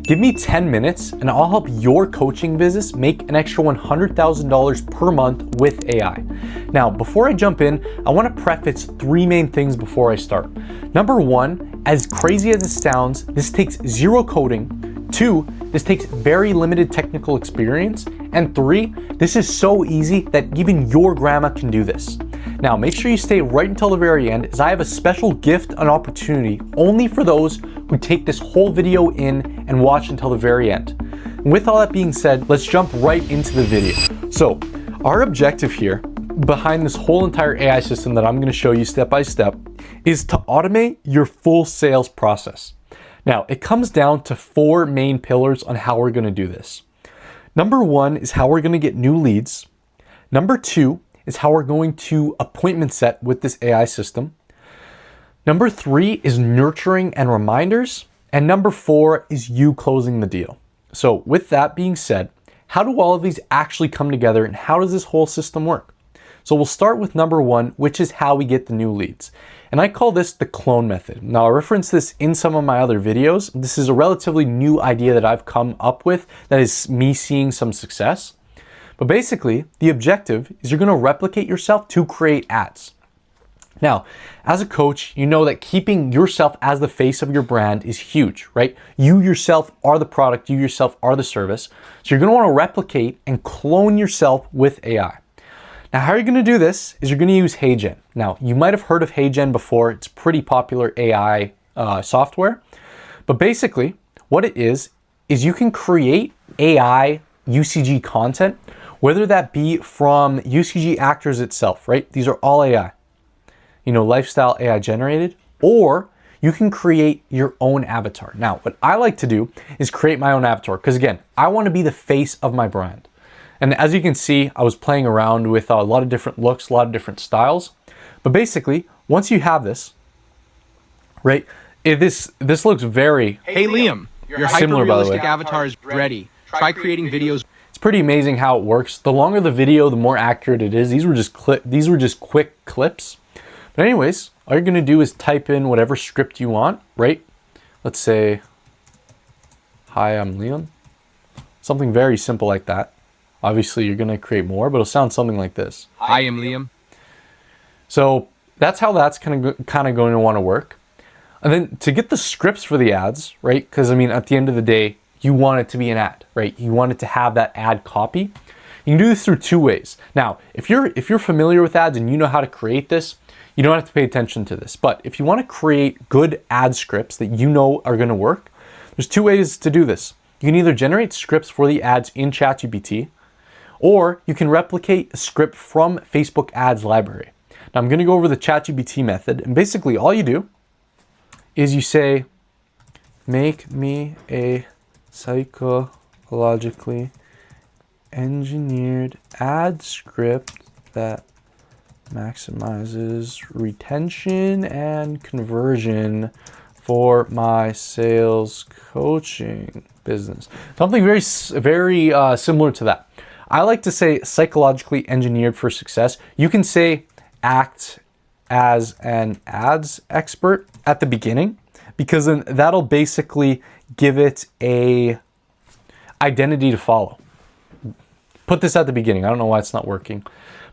Give me 10 minutes and I'll help your coaching business make an extra $100,000 per month with AI. Now, before I jump in, I want to preface 3 main things before I start. Number 1, as crazy as it sounds, this takes zero coding. 2, this takes very limited technical experience. And 3, this is so easy that even your grandma can do this. Now, make sure you stay right until the very end, as I have a special gift and opportunity only for those who take this whole video in and watch until the very end. And with all that being said, let's jump right into the video. So, our objective here behind this whole entire AI system that I'm going to show you step by step is to automate your full sales process. Now, it comes down to 4 main pillars on how we're going to do this. Number 1 is how we're going to get new leads. Number 2 is how we're going to appointment set with this AI system. Number 3 is nurturing and reminders. And number 4 is you closing the deal. So with that being said, how do all of these actually come together and how does this whole system work? So we'll start with number 1, which is how we get the new leads. And I call this the clone method. Now I reference this in some of my other videos. This is a relatively new idea that I've come up with that is me seeing some success. But basically, the objective is you're going to replicate yourself to create ads. Now, as a coach, you know that keeping yourself as the face of your brand is huge, right? You yourself are the product, you yourself are the service. So you're going to want to replicate and clone yourself with AI. Now, how you're going to do this is you're going to use HeyGen. Now, you might have heard of HeyGen before. It's pretty popular AI software. But basically, what it is you can create AI UCG content, whether that be from UCG actors itself, right? These are all AI, lifestyle AI generated, or you can create your own avatar. Now, what I like to do is create my own avatar because again, I want to be the face of my brand. And as you can see, I was playing around with a lot of different looks, a lot of different styles. But basically, once you have this, right, this looks very Hey Liam, your hyper-realistic avatar is ready. Try creating videos. It's pretty amazing how it works. The longer the video, the more accurate it is. These were just quick clips. But anyways, all you're gonna do is type in whatever script you want, right? Let's say, hi, I'm Liam. Something very simple like that. Obviously, you're gonna create more, but it'll sound something like this. Hi, I'm Liam. So that's how that's kind of going to want to work. And then to get the scripts for the ads, right? Because I mean, at the end of the day, you want it to be an ad, right? You want it to have that ad copy. You can do this through 2 ways. Now, if you're familiar with ads and you know how to create this, you don't have to pay attention to this. But if you want to create good ad scripts that you know are going to work, there's 2 ways to do this. You can either generate scripts for the ads in ChatGPT, or you can replicate a script from Facebook Ads Library. Now I'm going to go over the ChatGPT method, and basically all you do is you say, make me a psychologically engineered ad script that maximizes retention and conversion for my sales coaching business. Something very similar to that. I like to say psychologically engineered for success. You can say act as an ads expert at the beginning, because then that'll basically give it a identity to follow. Put this at the beginning. I don't know why it's not working,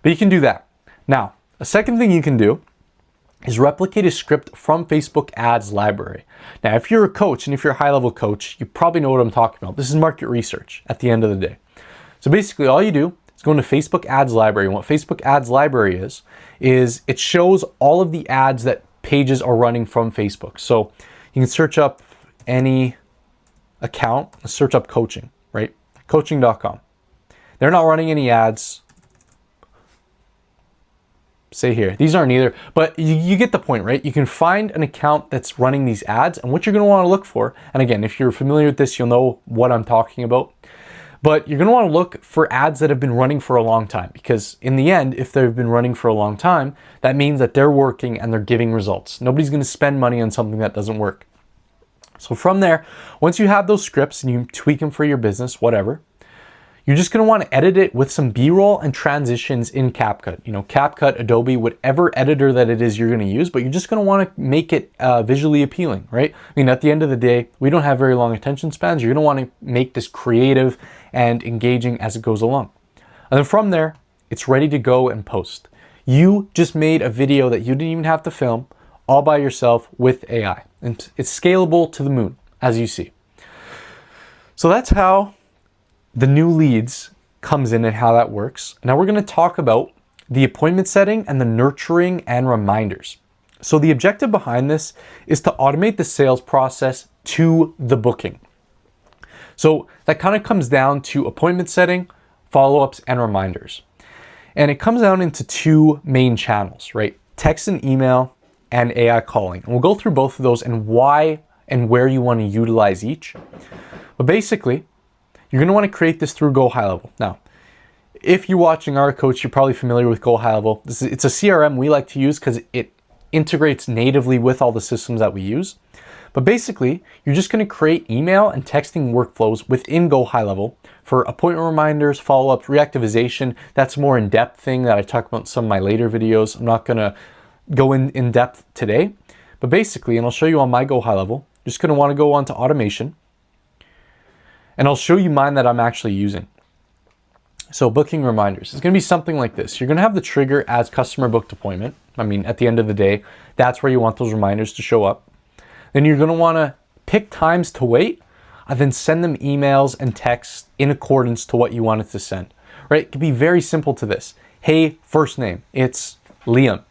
but you can do that. Now, a second thing you can do is replicate a script from Facebook Ads Library. Now, if you're a coach and if you're a high-level coach, you probably know what I'm talking about. This is market research at the end of the day. So basically all you do is go into Facebook Ads Library. And what Facebook Ads Library is it shows all of the ads that pages are running from Facebook. So you can search up any account, search up coaching, right? Coaching.com. They're not running any ads. Say here, these aren't either, but you get the point, right? You can find an account that's running these ads, and what you're going to want to look for, and again, if you're familiar with this, you'll know what I'm talking about. But you're going to want to look for ads that have been running for a long time, because in the end, if they've been running for a long time, that means that they're working and they're giving results. Nobody's going to spend money on something that doesn't work. So from there, once you have those scripts and you tweak them for your business, whatever, You're just going to want to edit it with some B-roll and transitions in CapCut. You know, CapCut, Adobe, whatever editor that it is you're going to use, but you're just going to want to make it visually appealing, right? I mean, at the end of the day, we don't have very long attention spans. You're going to want to make this creative and engaging as it goes along. And then from there, it's ready to go and post. You just made a video that you didn't even have to film all by yourself with AI. And it's scalable to the moon, as you see. So that's how the new leads comes in and how that works. Now we're going to talk about the appointment setting and the nurturing and reminders. So the objective behind this is to automate the sales process to the booking. So that kind of comes down to appointment setting, follow-ups, and reminders. And it comes down into two main channels, right? Text and email and AI calling. And we'll go through both of those and why and where you want to utilize each. But basically, you're going to want to create this through Go High Level. Now, if you're watching our coach, you're probably familiar with Go High Level. It's a CRM we like to use because it integrates natively with all the systems that we use. But basically, you're just going to create email and texting workflows within Go High Level for appointment reminders, follow-ups, reactivation. That's a more in-depth thing that I talk about in some of my later videos. I'm not going to go in depth today. But basically, and I'll show you on my Go High Level, you're just going to want to go on to automation. And I'll show you mine that I'm actually using. So booking reminders, it's going to be something like this. You're going to have the trigger as customer booked appointment. I mean, at the end of the day, that's where you want those reminders to show up. Then you're going to want to pick times to wait and then send them emails and texts in accordance to what you want it to send, right? It can be very simple to this. Hey, first name, it's Liam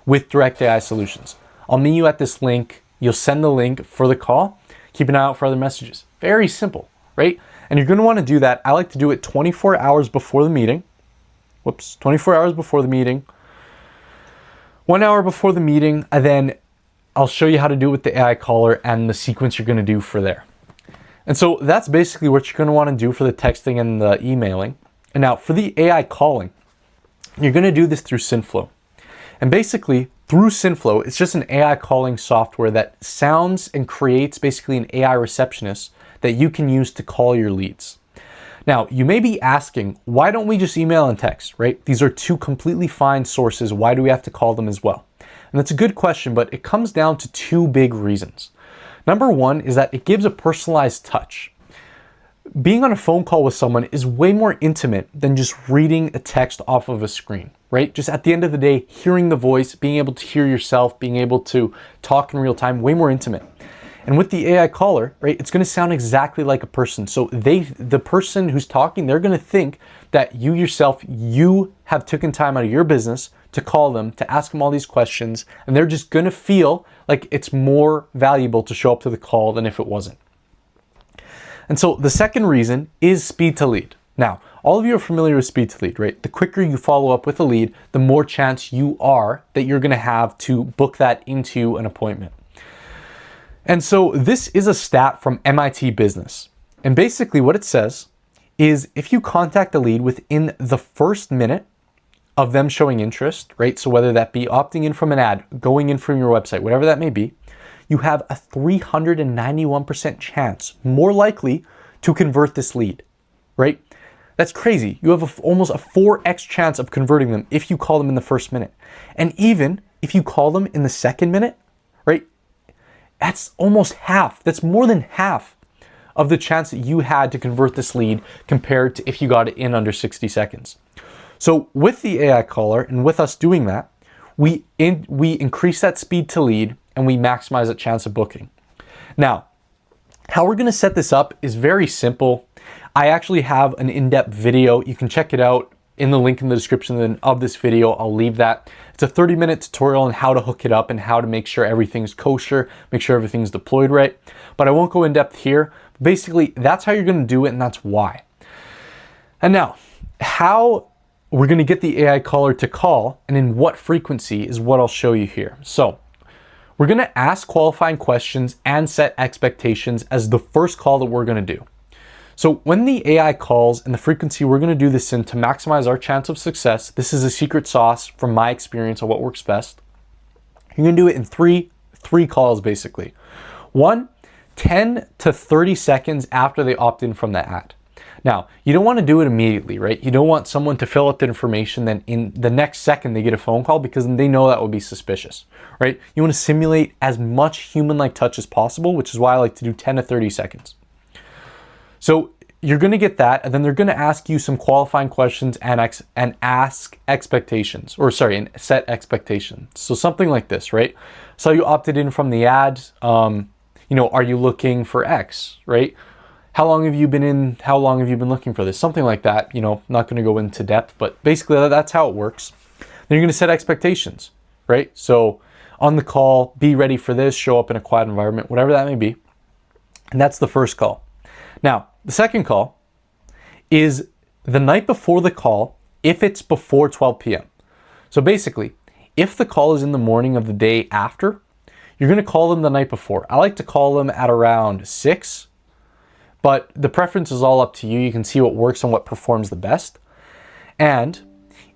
with Direct AI Solutions. I'll meet you at this link. You'll send the link for the call. Keep an eye out for other messages. Very simple. Right? And you're going to want to do that. I like to do it 24 hours before the meeting. 24 hours before the meeting. 1 hour before the meeting. And then I'll show you how to do it with the AI caller and the sequence you're going to do for there. And so that's basically what you're going to want to do for the texting and the emailing. And now for the AI calling, you're going to do this through SynFlow. And basically through SynFlow, it's just an AI calling software that sounds and creates basically an AI receptionist that you can use to call your leads. Now, you may be asking, why don't we just email and text, right? These are two completely fine sources. Why do we have to call them as well? And that's a good question, but it comes down to two big reasons. Number one is that it gives a personalized touch. Being on a phone call with someone is way more intimate than just reading a text off of a screen, right? Just at the end of the day, hearing the voice, being able to hear yourself, being able to talk in real time, way more intimate. And with the AI caller, right, it's going to sound exactly like a person. So the person who's talking, they're going to think that you yourself, you have taken time out of your business to call them, to ask them all these questions, and they're just going to feel like it's more valuable to show up to the call than if it wasn't. And so the second reason is speed to lead. Now, all of you are familiar with speed to lead, right? The quicker you follow up with a lead, the more chance you are that you're going to have to book that into an appointment. And so this is a stat from MIT Business. And basically what it says is if you contact a lead within the first minute of them showing interest, right? So whether that be opting in from an ad, going in from your website, whatever that may be, you have a 391% chance, more likely to convert this lead, right? That's crazy. You have almost a 4x chance of converting them if you call them in the first minute. And even if you call them in the second minute, right? That's almost half. That's more than half of the chance that you had to convert this lead compared to if you got it in under 60 seconds. So with the AI caller and with us doing that, we increase that speed to lead and we maximize that chance of booking. Now, how we're going to set this up is very simple. I actually have an in-depth video. You can check it out in the link in the description of this video. I'll leave that. It's a 30-minute tutorial on how to hook it up and how to make sure everything's kosher, make sure everything's deployed right. But I won't go in depth here. Basically, that's how you're going to do it, and that's why. And now, how we're going to get the AI caller to call and in what frequency is what I'll show you here. So we're going to ask qualifying questions and set expectations as the first call that we're going to do. So when the AI calls and the frequency we're going to do this in to maximize our chance of success, this is a secret sauce from my experience of what works best. You're going to do it in three calls basically. 1, 10 to 30 seconds after they opt in from the ad. Now, you don't want to do it immediately, right? You don't want someone to fill out the information, then in the next second they get a phone call, because they know that would be suspicious, right? You want to simulate as much human-like touch as possible, which is why I like to do 10 to 30 seconds. So you're going to get that, and then they're going to ask you some qualifying questions and set expectations. So something like this, right? So you opted in from the ad. Are you looking for X, right? How long have you been looking for this? Something like that. Not going to go into depth, but basically that's how it works. Then you're going to set expectations, right? So on the call, be ready for this, show up in a quiet environment, whatever that may be. And that's the first call. Now, the second call is the night before the call, if it's before 12 p.m. So basically, if the call is in the morning of the day after, you're going to call them the night before. I like to call them at around 6, but the preference is all up to you. You can see what works and what performs the best. And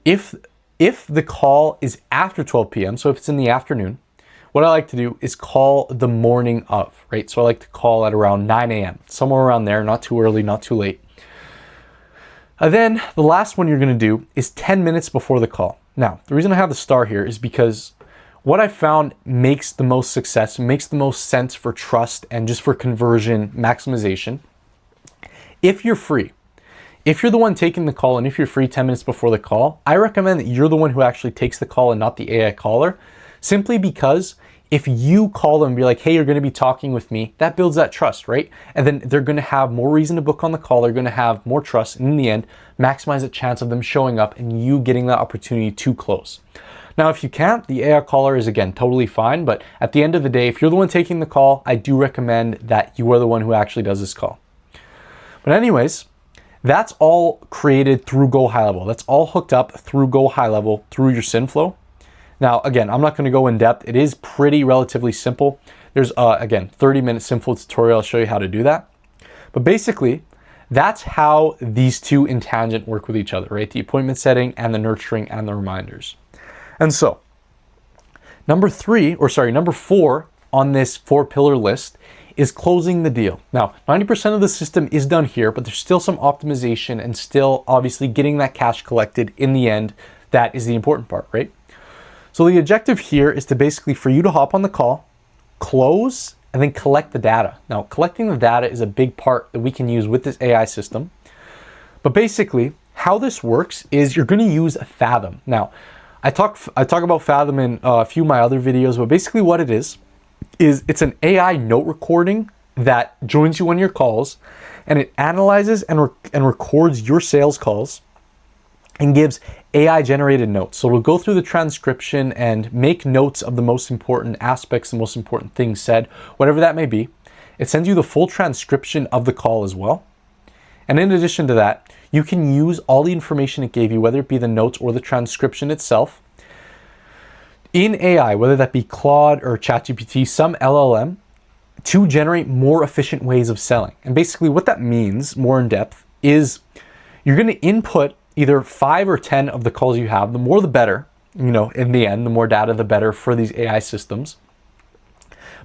if the call is after 12 p.m., so if it's in the afternoon, what I like to do is call the morning of, right? So I like to call at around 9 a.m., somewhere around there, not too early, not too late. And then the last one you're going to do is 10 minutes before the call. Now, the reason I have the star here is because what I found makes the most success, makes the most sense for trust and just for conversion maximization. If you're free, if you're the one taking the call and if you're free 10 minutes before the call, I recommend that you're the one who actually takes the call and not the AI caller, simply because if you call them and be like, hey, you're going to be talking with me, that builds that trust, right? And then they're going to have more reason to book on the call. They're going to have more trust. And in the end, maximize the chance of them showing up and you getting that opportunity to close. Now, if you can't, the AI caller is, again, totally fine. But at the end of the day, if you're the one taking the call, I do recommend that you are the one who actually does this call. But anyways, that's all created through Go High Level. That's all hooked up through Go High Level through your SynFlow. Now, again, I'm not going to go in depth. It is pretty relatively simple. There's, again, 30-minute SynFlow tutorial. I'll show you how to do that. But basically, that's how these two in tangent work with each other, right? The appointment setting and the nurturing and the reminders. And so, number 4 on this 4-pillar list is closing the deal. Now, 90% of the system is done here, but there's still some optimization and still obviously getting that cash collected in the end. That is the important part, right? So the objective here is to basically for you to hop on the call, close, and then collect the data. Now, collecting the data is a big part that we can use with this AI system. But basically, how this works is you're going to use Fathom. Now, I talk about Fathom in a few of my other videos, but basically what it is it's an AI note recording that joins you on your calls, and it analyzes and records your sales calls and gives AI generated notes. So it'll go through the transcription and make notes of the most important aspects, the most important things said, whatever that may be. It sends you the full transcription of the call as well. And in addition to that, you can use all the information it gave you, whether it be the notes or the transcription itself, in AI, whether that be Claude or ChatGPT, some LLM, to generate more efficient ways of selling. And basically what that means, more in depth, is you're going to input either 5 or 10 of the calls you have. The more the better, in the end, the more data, the better for these AI systems.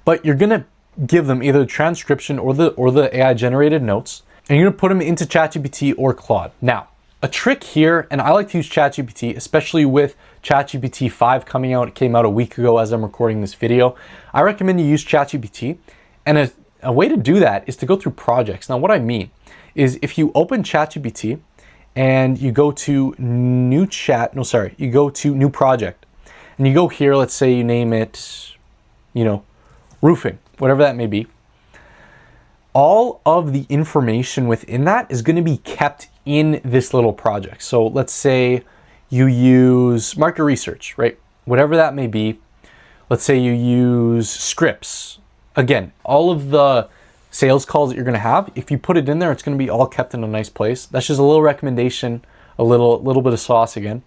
But you're going to give them either the transcription or the AI generated notes, and you're going to put them into ChatGPT or Claude. Now, a trick here, and I like to use ChatGPT, especially with ChatGPT 5 coming out. It came out a week ago as I'm recording this video. I recommend you use ChatGPT, and a way to do that is to go through projects. Now, what I mean is if you open ChatGPT and you go to new project, and you go here, let's say you name it, roofing, whatever that may be. All of the information within that is going to be kept in this little project. So let's say you use market research, right? Whatever that may be. Let's say you use scripts. Again, all of the sales calls that you're going to have, if you put it in there, it's going to be all kept in a nice place. That's just a little recommendation, a little bit of sauce again.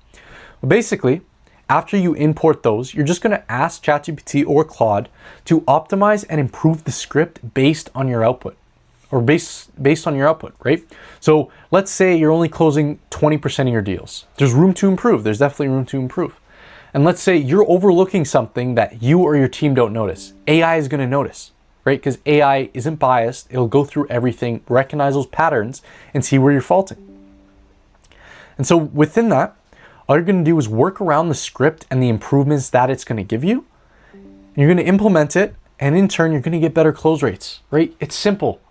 But basically, after you import those, you're just going to ask ChatGPT or Claude to optimize and improve the script based on your output, or based on your output, right? So let's say you're only closing 20% of your deals. There's room to improve. There's definitely room to improve. And let's say you're overlooking something that you or your team don't notice. AI is going to notice, right? Because AI isn't biased. It'll go through everything, recognize those patterns, and see where you're faulting. And so within that, all you're going to do is work around the script and the improvements that it's going to give you. You're going to implement it, and in turn, you're going to get better close rates, right? It's simple.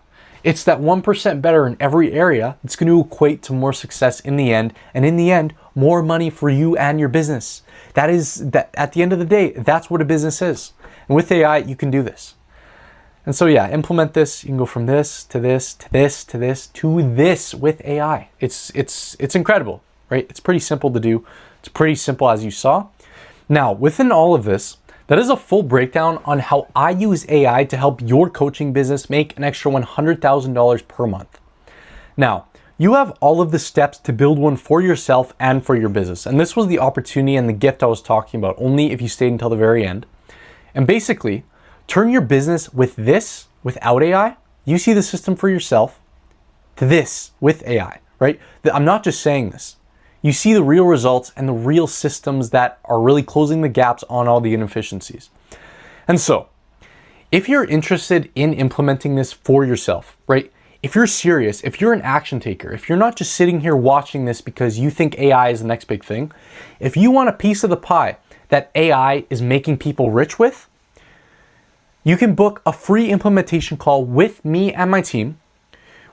It's that 1% better in every area that's going to equate to more success in the end, and in the end, more money for you and your business. That at the end of the day, that's what a business is. And with AI, you can do this. And so yeah, implement this. You can go from this to this to this to this to this with AI. It's incredible, right? It's pretty simple to do. It's pretty simple as you saw. Now, within all of this, that is a full breakdown on how I use AI to help your coaching business make an extra $100,000 per month. Now, you have all of the steps to build one for yourself and for your business. And this was the opportunity and the gift I was talking about, only if you stayed until the very end. And basically, turn your business with this without AI, you see the system for yourself, to this with AI, right? I'm not just saying this. You see the real results and the real systems that are really closing the gaps on all the inefficiencies. And so, if you're interested in implementing this for yourself, right? If you're serious, if you're an action taker, if you're not just sitting here watching this because you think AI is the next big thing, if you want a piece of the pie that AI is making people rich with, you can book a free implementation call with me and my team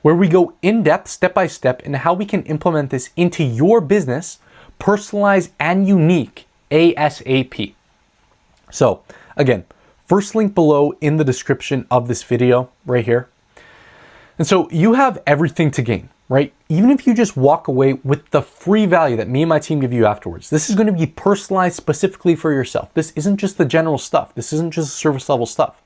where we go in depth, step by step, into how we can implement this into your business, personalized and unique ASAP. So again, first link below in the description of this video right here. And so you have everything to gain, right? Even if you just walk away with the free value that me and my team give you afterwards, this is going to be personalized specifically for yourself. This isn't just the general stuff. This isn't just service level stuff.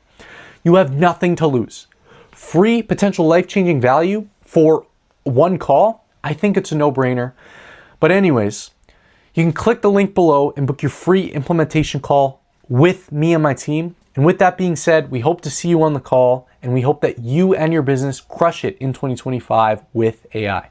You have nothing to lose. Free potential life-changing value for one call, I think it's a no-brainer. But anyways, you can click the link below and book your free implementation call with me and my team. And with that being said, we hope to see you on the call, and we hope that you and your business crush it in 2025 with AI.